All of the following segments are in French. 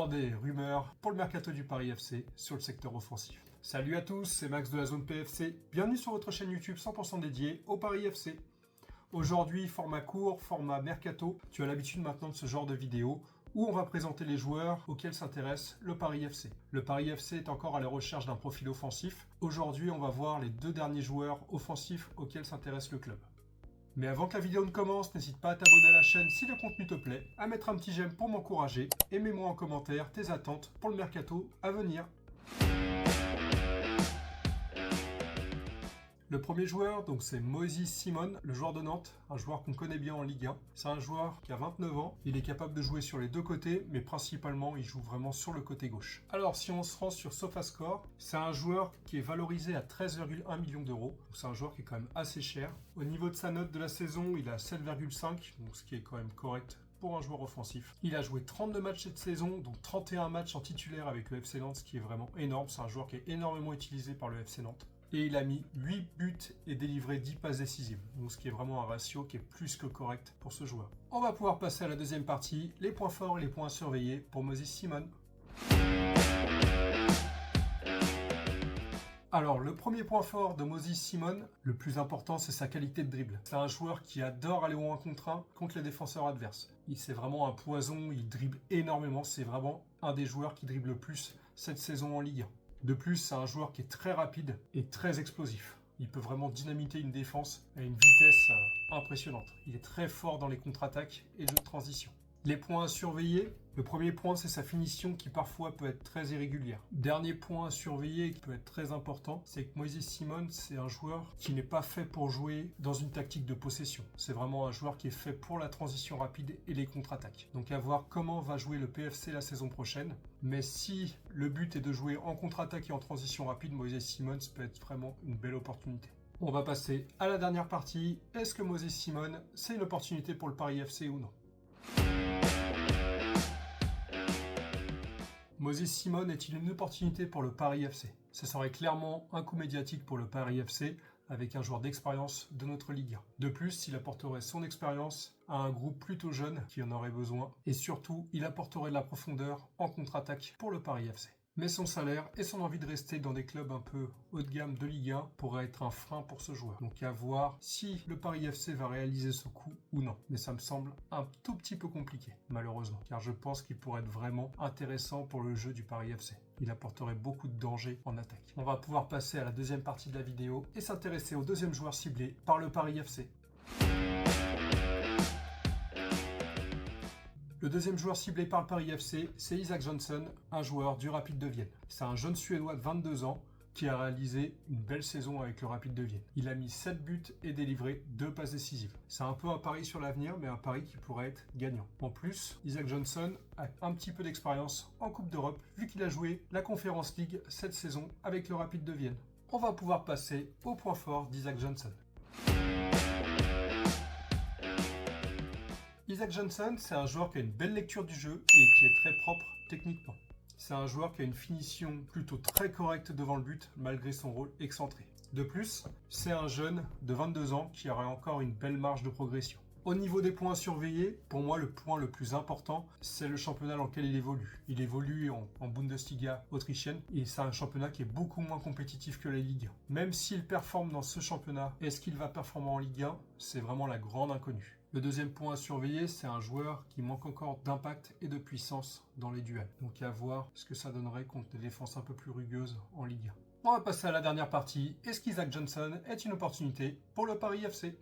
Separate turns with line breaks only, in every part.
l'heure des rumeurs pour le mercato du Paris FC sur le secteur offensif. Salut à tous, c'est Max de la zone PFC. Bienvenue sur votre chaîne YouTube 100% dédiée au Paris FC. Aujourd'hui, format court, format mercato. Tu as l'habitude maintenant de ce genre de vidéo où on va présenter les joueurs auxquels s'intéresse le Paris FC. Le Paris FC est encore à la recherche d'un profil offensif. Aujourd'hui, on va voir les 2 derniers joueurs offensifs auxquels s'intéresse le club. Mais avant que la vidéo ne commence, n'hésite pas à t'abonner à la chaîne si le contenu te plaît, à mettre un petit j'aime pour m'encourager et mets-moi en commentaire tes attentes pour le mercato à venir. Le premier joueur, donc c'est Moses Simon, le joueur de Nantes, un joueur qu'on connaît bien en Ligue 1. C'est un joueur qui a 29 ans, il est capable de jouer sur les 2 côtés, mais principalement il joue vraiment sur le côté gauche. Alors si on se rend sur SofaScore, c'est un joueur qui est valorisé à 13,1 millions d'euros, c'est un joueur qui est quand même assez cher. Au niveau de sa note de la saison, il a 7,5, donc ce qui est quand même correct pour un joueur offensif. Il a joué 32 matchs cette saison, dont 31 matchs en titulaire avec le FC Nantes, ce qui est vraiment énorme. C'est un joueur qui est énormément utilisé par le FC Nantes. Et il a mis 8 buts et délivré 10 passes décisives. Donc ce qui est vraiment un ratio qui est plus que correct pour ce joueur. On va pouvoir passer à la deuxième partie, les points forts et les points à surveiller pour Moses Simon. Alors, le premier point fort de Moses Simon, le plus important, c'est sa qualité de dribble. C'est un joueur qui adore aller au 1 contre 1 contre les défenseurs adverses. C'est vraiment un poison, il dribble énormément. C'est vraiment un des joueurs qui dribble le plus cette saison en Ligue 1. De plus, c'est un joueur qui est très rapide et très explosif. Il peut vraiment dynamiter une défense à une vitesse impressionnante. Il est très fort dans les contre-attaques et le jeu de transition. Les points à surveiller, le premier point, c'est sa finition qui parfois peut être très irrégulière. Dernier point à surveiller qui peut être très important, c'est que Moses Simon, c'est un joueur qui n'est pas fait pour jouer dans une tactique de possession. C'est vraiment un joueur qui est fait pour la transition rapide et les contre-attaques. Donc à voir comment va jouer le PFC la saison prochaine. Mais si le but est de jouer en contre-attaque et en transition rapide, Moses Simon peut être vraiment une belle opportunité. On va passer à la dernière partie. Est-ce que Moses Simon, c'est une opportunité pour le Paris FC ou non ? Moses Simon est-il une opportunité pour le Paris FC? Ce serait clairement un coup médiatique pour le Paris FC avec un joueur d'expérience de notre Ligue 1. De plus, il apporterait son expérience à un groupe plutôt jeune qui en aurait besoin et surtout, il apporterait de la profondeur en contre-attaque pour le Paris FC. Mais son salaire et son envie de rester dans des clubs un peu haut de gamme de Ligue 1 pourraient être un frein pour ce joueur. Donc à voir si le Paris FC va réaliser ce coup ou non. Mais ça me semble un tout petit peu compliqué, malheureusement, car je pense qu'il pourrait être vraiment intéressant pour le jeu du Paris FC. Il apporterait beaucoup de danger en attaque. On va pouvoir passer à la deuxième partie de la vidéo et s'intéresser au deuxième joueur ciblé par le Paris FC. Le deuxième joueur ciblé par le Paris FC, c'est Isak Johnson, un joueur du Rapid de Vienne. C'est un jeune Suédois de 22 ans qui a réalisé une belle saison avec le Rapid de Vienne. Il a mis 7 buts et délivré 2 passes décisives. C'est un peu un pari sur l'avenir, mais un pari qui pourrait être gagnant. En plus, Isak Johnson a un petit peu d'expérience en Coupe d'Europe, vu qu'il a joué la Conference League cette saison avec le Rapid de Vienne. On va pouvoir passer au point fort d'Isak Johnson. Isak Johnson, c'est un joueur qui a une belle lecture du jeu et qui est très propre techniquement. C'est un joueur qui a une finition plutôt très correcte devant le but malgré son rôle excentré. De plus, c'est un jeune de 22 ans qui aurait encore une belle marge de progression. Au niveau des points à surveiller, pour moi le point le plus important, c'est le championnat dans lequel il évolue. Il évolue en Bundesliga autrichienne et c'est un championnat qui est beaucoup moins compétitif que la Ligue 1. Même s'il performe dans ce championnat, est-ce qu'il va performer en Ligue 1? C'est vraiment la grande inconnue. Le deuxième point à surveiller, c'est un joueur qui manque encore d'impact et de puissance dans les duels. Donc à voir ce que ça donnerait contre des défenses un peu plus rugueuses en Ligue 1. On va passer à la dernière partie. Est-ce qu'Isak Johnson est une opportunité pour le Paris FC?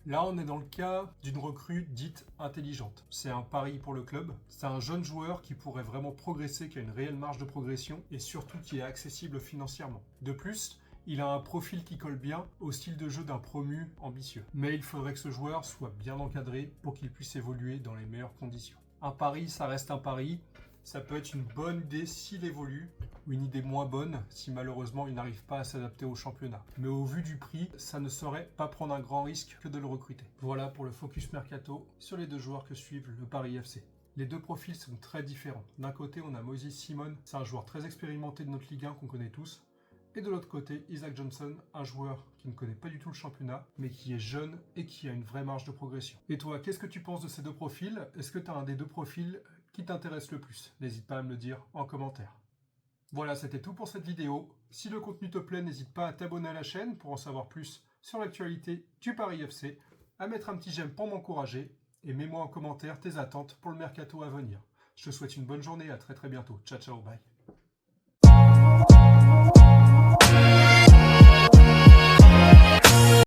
Là, on est dans le cas d'une recrue dite intelligente. C'est un pari pour le club. C'est un jeune joueur qui pourrait vraiment progresser, qui a une réelle marge de progression et surtout qui est accessible financièrement. De plus, il a un profil qui colle bien au style de jeu d'un promu ambitieux. Mais il faudrait que ce joueur soit bien encadré pour qu'il puisse évoluer dans les meilleures conditions. Un pari, ça reste un pari. Ça peut être une bonne idée s'il évolue, ou une idée moins bonne si malheureusement il n'arrive pas à s'adapter au championnat. Mais au vu du prix, ça ne serait pas prendre un grand risque que de le recruter. Voilà pour le focus mercato sur les 2 joueurs que suivent le Paris FC. Les 2 profils sont très différents. D'un côté, on a Moses Simon, c'est un joueur très expérimenté de notre Ligue 1 qu'on connaît tous. Et de l'autre côté, Isaac Johnson, un joueur qui ne connaît pas du tout le championnat, mais qui est jeune et qui a une vraie marge de progression. Et toi, qu'est-ce que tu penses de ces deux profils? Est-ce que tu as un des deux profils qui t'intéresse le plus? N'hésite pas à me le dire en commentaire. Voilà, c'était tout pour cette vidéo. Si le contenu te plaît, n'hésite pas à t'abonner à la chaîne pour en savoir plus sur l'actualité du Paris FC, à mettre un petit j'aime pour m'encourager et mets-moi en commentaire tes attentes pour le mercato à venir. Je te souhaite une bonne journée, à très bientôt. Ciao, ciao, bye.